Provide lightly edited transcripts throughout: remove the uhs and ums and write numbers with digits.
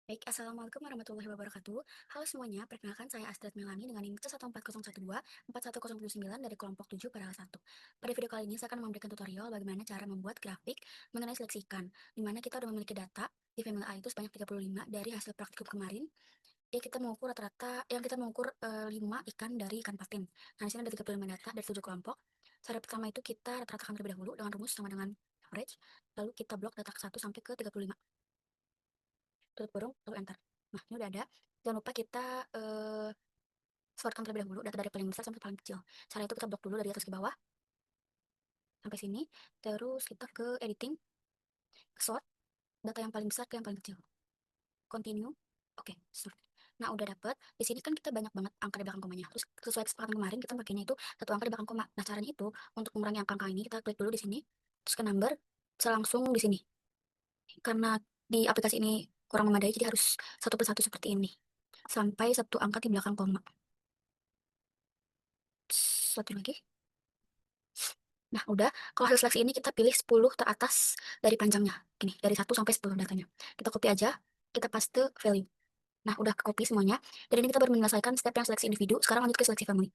Baik, Assalamualaikum warahmatullahi wabarakatuh. Halo semuanya, perkenalkan saya Astrid Melani dengan NIM 14012-41079 dari kelompok 7 paralel 1. Pada video kali ini saya akan memberikan tutorial bagaimana cara membuat grafik mengenai seleksi ikan, di mana kita sudah memiliki data di family A itu sebanyak 35 dari hasil praktikum kemarin. Kita mengukur rata-rata, yang kita mengukur 5 ikan dari ikan patin. Nah, di sini ada 35 data dari 7 kelompok. Cara pertama itu kita rata-ratakan terlebih dahulu dengan rumus sama dengan average, lalu kita blok data ke 1 sampai ke 35. Tutup kurung, lalu enter. Nah, ini udah ada. Jangan lupa kita sortkan terlebih dahulu data dari paling besar sampai paling kecil. Cara itu kita blok dulu dari atas ke bawah sampai sini. Terus kita ke editing, ke sort data yang paling besar ke yang paling kecil. Continue. Oke, sort. Nah, udah dapet. Di sini kan kita banyak banget angka di belakang komanya. Terus sesuai kesepakatan kemarin kita pakainya itu satu angka di belakang koma. Nah, caranya itu untuk mengurangi angka-angka ini kita klik dulu di sini, terus ke number, bisa langsung di sini. Karena di aplikasi ini kurang memadai, jadi harus satu persatu seperti ini. Sampai satu angka di belakang koma. Satu lagi. Nah, udah. Kalau hasil seleksi ini kita pilih 10 teratas dari panjangnya. Gini, dari 1 sampai 10 datanya. Kita copy aja, kita paste value. Nah, udah copy semuanya. Dan ini kita baru menyelesaikan step yang seleksi individu. Sekarang lanjut ke seleksi family.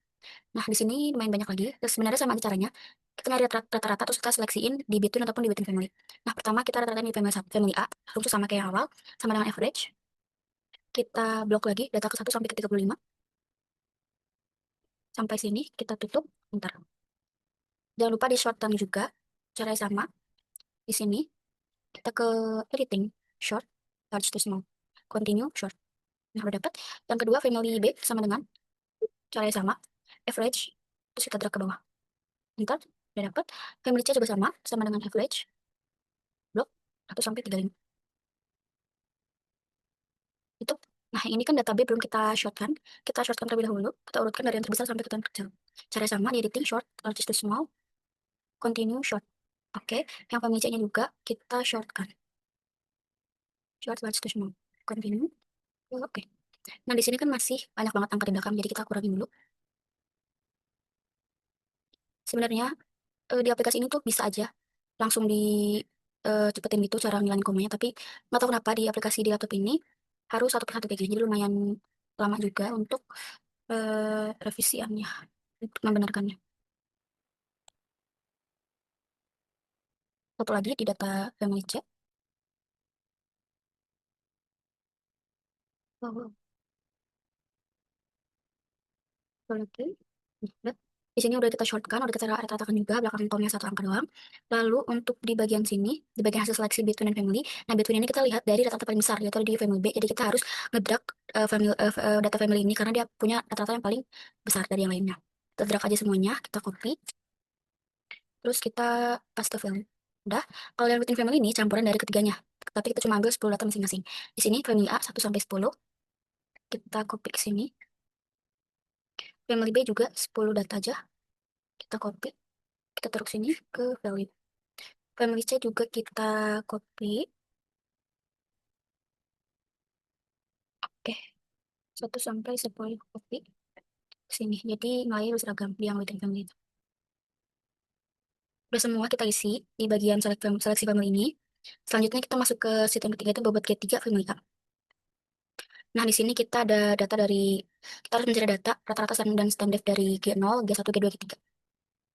Nah, di sini lumayan banyak lagi. Terus sebenarnya sama aja caranya. Kita nyari rata-rata terus kita seleksiin di between ataupun di between family. Nah, pertama kita rata-rata di family A, rumus sama kayak yang awal, sama dengan average. Kita blok lagi data ke 1 sampai ke 35. Sampai sini kita tutup. Bentar. Jangan lupa di shortkan juga. Caranya sama. Di sini kita ke editing, short, large to small, continue, short. Nah, udah dapat. Yang kedua, family B sama dengan caranya sama, average, terus kita drag ke bawah. Ntar, udah dapat. Family C juga sama dengan average, blok, 1 sampai 35. Itu. Nah, ini kan data B belum kita shortkan. Kita shortkan terlebih dahulu. Kita urutkan dari yang terbesar sampai ke yang terkecil. Cara sama, di editing, short, large to small, continue, short. Oke, yang family C-nya juga kita shortkan. Short, large to small, continue. Oke. Nah, di sini kan masih banyak banget angka di belakang, jadi kita kurangin dulu. Sebenarnya di aplikasi ini tuh bisa aja langsung cepetin gitu cara ngilangin komanya, tapi nggak tahu kenapa di aplikasi di laptop ini harus satu persatu kayak gini, jadi lumayan lama juga untuk revisiannya, untuk membenarkannya. Satu lagi di data family chat. Oh, oke. Udah. Di sini udah kita shortkan, udah kita rata-ratakan juga belakang kolomnya satu angka doang. Lalu untuk di bagian sini, di bagian hasil seleksi between dan family, nah between ini kita lihat dari rata-rata paling besar, yaitu di family B. Jadi kita harus ngedrag data family ini karena dia punya rata-rata yang paling besar dari yang lainnya. Kita drag aja semuanya, kita copy, terus kita paste value. Udah. Kalau yang between family ini campuran dari ketiganya, tapi kita cuma ambil 10 data masing-masing. Di sini family A 1 sampai 10, kita copy ke sini. Family B juga 10 data aja, kita copy, kita taruh sini ke value. Family C juga kita copy. Oke, 1 sampai 10 copy ke sini. Jadi nilainya harus seragam di yang within family itu. Udah semua kita isi di bagian seleksi family ini. Selanjutnya kita masuk ke sheet yang ketiga, itu bobot G3 family A. Nah, di sini kita ada data dari, kita harus mencari data rata-rata dan standar dari G0, G1, G2, G3.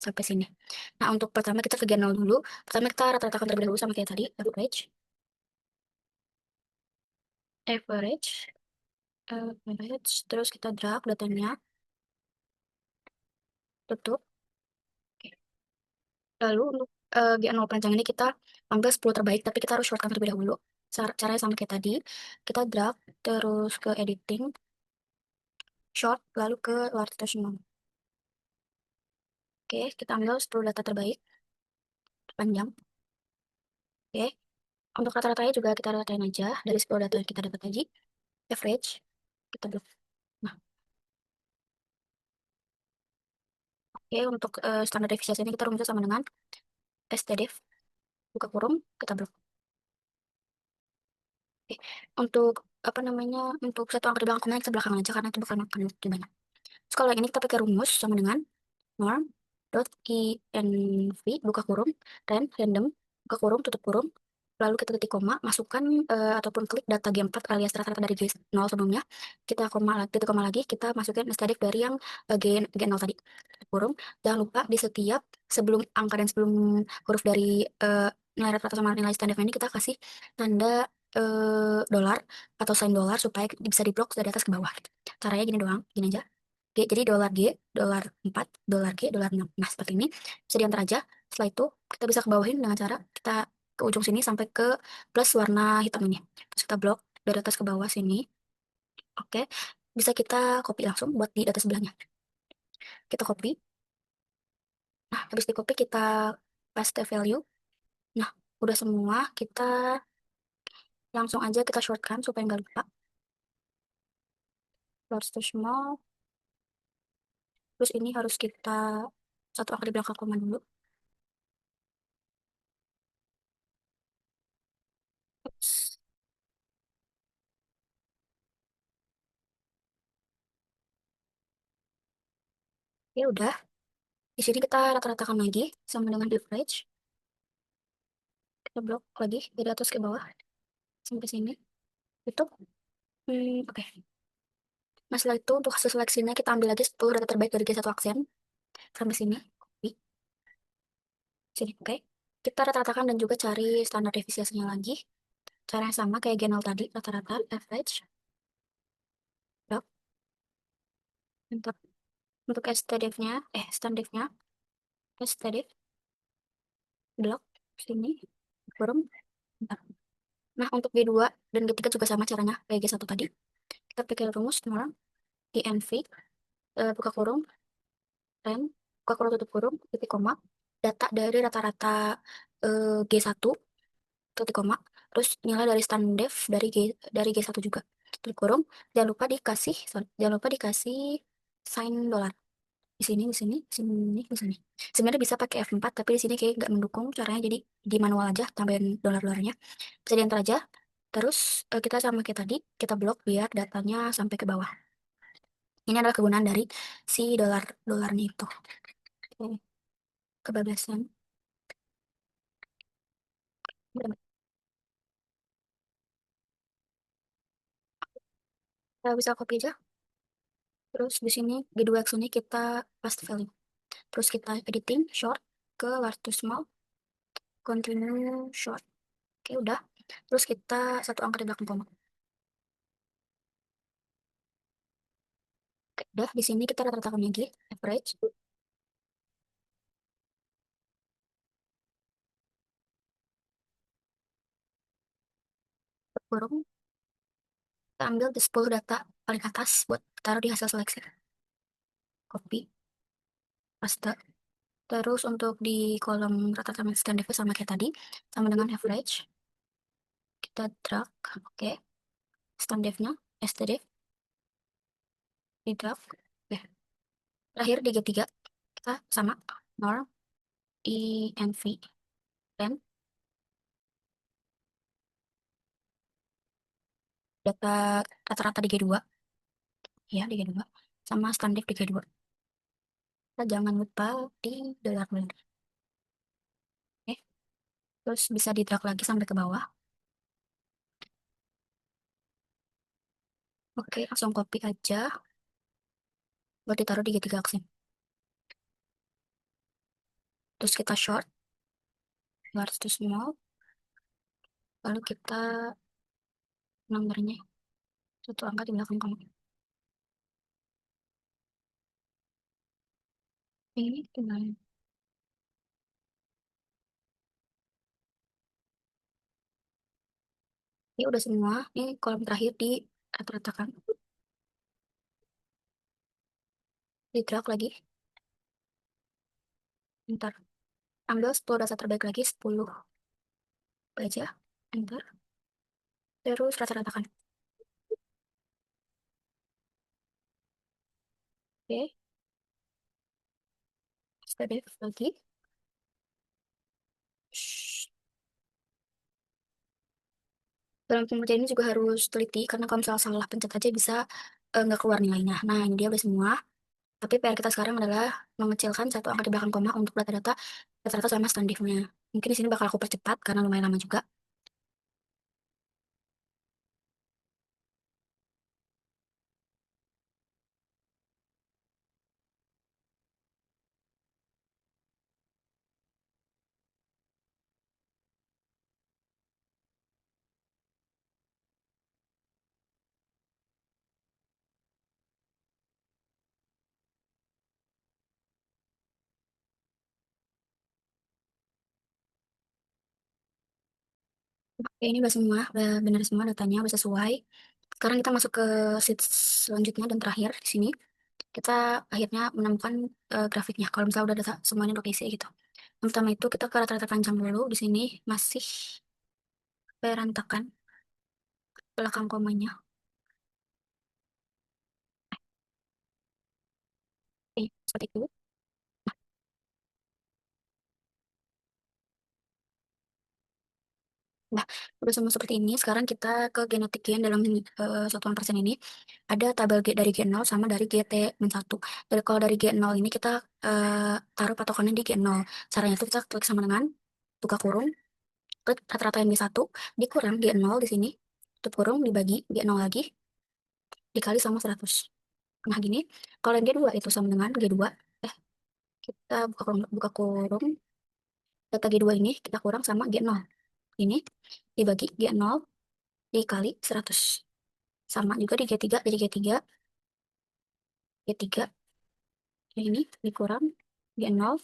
Sampai sini. Nah, untuk pertama kita ke G0 dulu. Pertama kita rata-ratakan terlebih dahulu sama kayak tadi, average. Average. Average. Terus kita drag datanya. Tutup. Lalu untuk G0 panjang ini kita ambil 10 terbaik, tapi kita harus shortkan terlebih dahulu. Caranya sama kayak tadi. Kita drag, terus ke editing, short, lalu ke large version. Oke, kita ambil 10 data terbaik, panjang. Oke, untuk rata-ratanya juga kita ratain aja dari 10 data yang kita dapat tadi. Average, kita blok. Nah, oke, untuk standar deviasi ini kita rumusnya sama dengan stdef, buka kurung, kita blok. Oke, untuk apa namanya, untuk satu angka di belakang komen kita belakangan aja karena itu bakal makan waktu banyak. Terus kalau yang ini kita pakai rumus sama dengan norm dot env buka kurung random buka kurung tutup kurung lalu kita ketik koma, masukkan ataupun klik data G4 alias rata-rata dari G0 sebelumnya, kita titik koma lagi, kita masukin stdif dari yang G0 tadi, kurung. Jangan lupa di setiap sebelum angka dan sebelum huruf dari nilai rata-rata sama nilai stdif ini kita kasih tanda dolar atau sign dolar supaya bisa diblok dari atas ke bawah. Gitu. Caranya gini doang, gini aja. Jadi dolar 4, dolar G, dolar 6. Nah, seperti ini. Bisa diantar aja. Setelah itu, kita bisa ke bawahin dengan cara kita ke ujung sini sampai ke plus warna hitam ini. Terus kita blok dari atas ke bawah sini. Oke. Bisa kita copy langsung buat di data sebelahnya. Kita copy. Nah, habis di copy kita paste value. Nah, udah semua. Kita langsung aja kita shortkan supaya nggak lupa. Large to small. Terus ini harus kita satu angka di belakang koma dulu. Ups. Ya udah. Di sini kita rata-ratakan lagi sama dengan average. Kita blok lagi dari atas ke bawah sampai sini. Itu. Oke. Nah, setelah itu untuk hasil seleksinya kita ambil lagi 10 data terbaik dari G1 aksen. Sampai sini. Copy. Sini. Oke. Kita rata-ratakan dan juga cari standar deviasinya lagi. Cara yang sama kayak G0 tadi. Rata-rata, average. Blok. Untuk STDF-nya, standdiff-nya, STDF, blok. Sini. Kurung. Bentar. Nah, untuk G2 dan G3 juga sama caranya kayak G1 tadi. Kita pakai rumus norm, INV, buka kurung, ren, buka kurung tutup kurung, titik koma, data dari rata-rata G1, titik koma, terus nilai dari standdef dari G1 juga, tutup kurung, jangan lupa dikasih, jangan lupa dikasih sign dolar di sini, di sini, di sini, di sini. Sebenarnya bisa pakai F4, tapi di sini kayak nggak mendukung caranya, jadi di manual aja tambahin dolar-dolarnya. Bisa diantar aja. Terus kita sama kayak tadi, kita blok biar datanya sampai ke bawah. Ini adalah kegunaan dari si dolarnya itu. Oke, kebablasan. Kita bisa copy aja. Terus di sini G2 ini kita paste value. Terus kita editing short ke large to small, continue short. Oke, udah. Terus kita satu angka di belakang koma. Oke, udah. Di sini kita rata-ratakan lagi average. Kurung. Kita ambil di 10 data paling atas buat taruh di hasil seleksi. Copy, paste. Terus untuk di kolom rata-rata dan device sama kayak tadi, sama dengan average. Kita drag, oke. Standardnya, std, di drag. Oke. Terakhir di G3, kita sama norm, INV, dan data rata-rata di G2, ya di G2, sama standar di G2. Kita jangan lupa di dolar dolar. Oke. Terus bisa di drag lagi sampai ke bawah. Oke, langsung copy aja buat ditaruh di G3 aksen. Terus kita short, large to small, lalu kita nomornya satu angka di belakang kamu. Ini gimana? Ini udah semua. Ini kolom terakhir di rata-ratakan. Di drag lagi. Ntar. Ambil 10 data terbaik lagi. 10 aja. Enter. Terus rata-ratakan. Oke. Step lagi. Shh. Dalam pengerjaan ini juga harus teliti. Karena kalau misalnya salah pencet aja bisa nggak keluar nilainya. Nah, ini dia udah semua. Tapi PR kita sekarang adalah mengecilkan satu angka di belakang koma untuk data-data rata-rata sama standarnya. Mungkin di sini bakal aku percepat karena lumayan lama juga. Oke, ini udah semua, udah benar semua datanya, udah sesuai. Sekarang kita masuk ke sheet selanjutnya dan terakhir di sini. Kita akhirnya menemukan grafiknya. Kalau misalnya udah data semuanya udah keisi gitu. Yang pertama itu kita ke rata-rata panjang dulu. Di sini masih berantakan belakang komanya. Oke, seperti itu. Nah, udah semua seperti ini. Sekarang kita ke genetik gen dalam satuan persen ini. Ada tabel G dari G0 sama dari GT-1. Dari kalau dari G0 ini kita taruh patokannya di G0. Caranya itu kita klik sama dengan buka kurung, klik rata-rata yang G1, dikurang G0 di sini, tutup kurung, dibagi G0 lagi, dikali sama 100. Nah, gini. Kalau yang G2 itu sama dengan G2. Kita buka kurung, data G2 ini kita kurang sama G0. Ini dibagi G0 dikali 100. Sama juga di G3, jadi G3 ini dikurang G0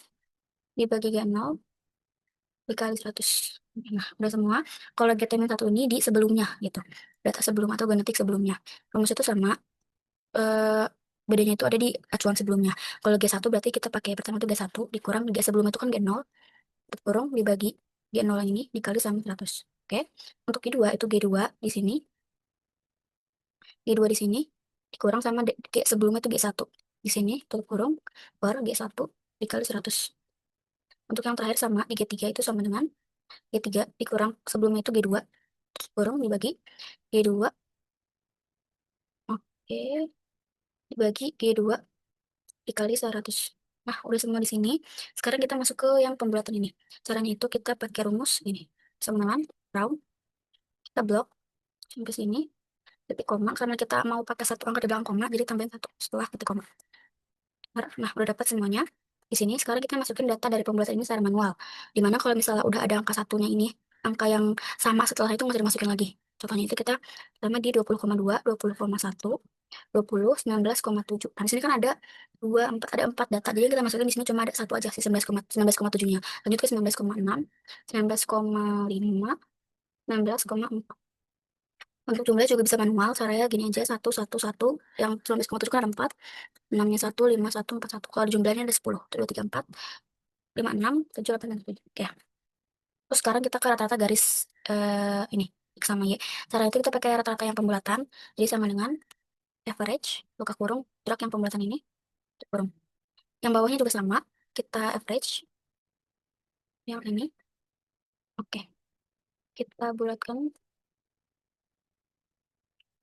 dibagi G0 dikali 100. Nah, udah semua. Kalau GT-1 ini di sebelumnya gitu. Data sebelum atau genetik sebelumnya. Rumus itu sama, eh, bedanya itu ada di acuan sebelumnya. Kalau G1 berarti kita pakai pertama itu G1 dikurang G sebelum itu kan G0, dikurang dibagi G0 yang ini dikali sama 100. Oke. Untuk G2 itu G2 di sini, G2 di sini dikurang sama G sebelumnya itu G1. Di sini tutup kurung per G1 dikali 100. Untuk yang terakhir sama di G3 itu sama dengan G3 dikurang sebelumnya itu G2 kurang dibagi G2, oke, dibagi G2 dikali 100. Nah, udah semua di sini. Sekarang kita masuk ke yang pembuatan ini. Caranya itu kita pakai rumus ini. Sama dengan round, kita blok sampai sini, titik koma. Karena kita mau pakai satu angka di belakang koma, jadi tambahin satu setelah titik koma. Nah, udah dapat semuanya. Di sini sekarang kita masukin data dari pembuatan ini secara manual. Dimana kalau misalnya udah ada angka satunya ini, angka yang sama setelah itu masih dimasukin lagi. Contohnya itu kita pertama di 20,2, 20,1, 20, 19,7. Nah, di sini kan ada 4 ada 4 data. Jadi kita masukin di sini cuma ada satu aja sih 19,7-nya. Lanjut ke 19,6, 19,5, 19,4. Untuk jumlah juga bisa manual, caranya gini aja, satu satu satu. Yang 19,7 kan ada 4, 6-nya 1, 5, 1, 4, 1. Kalau di jumlahnya ada 10, 2, 3, 4, 5, 6, 7, 8, 9, 10. Oke. Terus sekarang kita ke rata-rata garis ini, X sama Y. Cara itu kita pakai rata-rata yang pembulatan. Jadi sama dengan average, buka kurung, drag yang pembulatan ini, tutup kurung. Yang bawahnya juga sama, kita average, yang ini. Oke, kita bulatkan.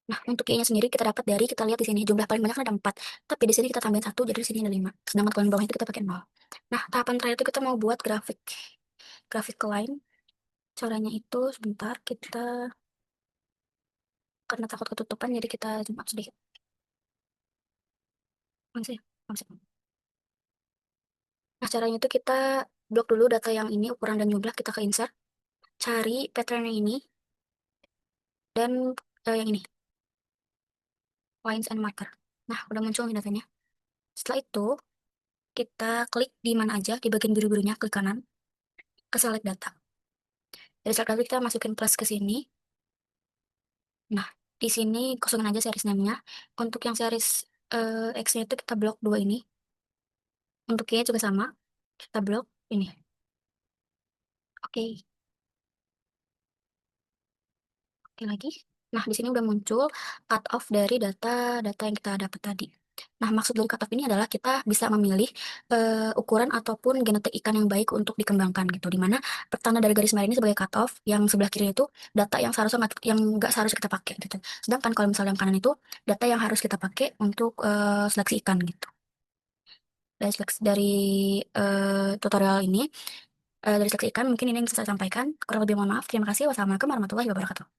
Nah, untuk Y-nya sendiri kita dapat dari, kita lihat di sini, jumlah paling banyak kan ada 4. Tapi di sini kita tambahin 1, jadi di sini ada 5. Sedangkan kalau yang bawah itu kita pakai 0. Nah, tahapan terakhir itu kita mau buat grafik line. Caranya itu sebentar kita, karena takut ketutupan jadi kita zoom up sedikit. Masih, masih. Nah, caranya itu kita blok dulu data yang ini, ukuran dan jumlah kita ke insert, cari pattern yang ini, dan yang ini, lines and marker. Nah, udah muncul nih datanya. Setelah itu, kita klik di mana aja, di bagian biru-birunya, klik kanan, ke select data. Dari select data kita masukin plus ke sini. Nah, di sini kosongin aja series name-nya. Untuk yang series X-nya itu kita blok dua ini. Untuk Y juga sama, kita blok ini. Oke, oke lagi. Nah, di sini udah muncul cut off dari data-data yang kita dapat tadi. Nah, maksud dari cut off ini adalah kita bisa memilih ukuran ataupun genetik ikan yang baik untuk dikembangkan gitu. Dimana pertanda dari garis merah ini sebagai cut off, yang sebelah kiri itu data yang seharusnya yang nggak seharusnya kita pakai gitu. Sedangkan kalau misalnya yang kanan itu data yang harus kita pakai untuk seleksi ikan gitu. Dari tutorial ini, dari seleksi ikan mungkin ini yang bisa saya sampaikan. Kurang lebih mohon maaf. Terima kasih. Wassalamualaikum warahmatullahi wabarakatuh.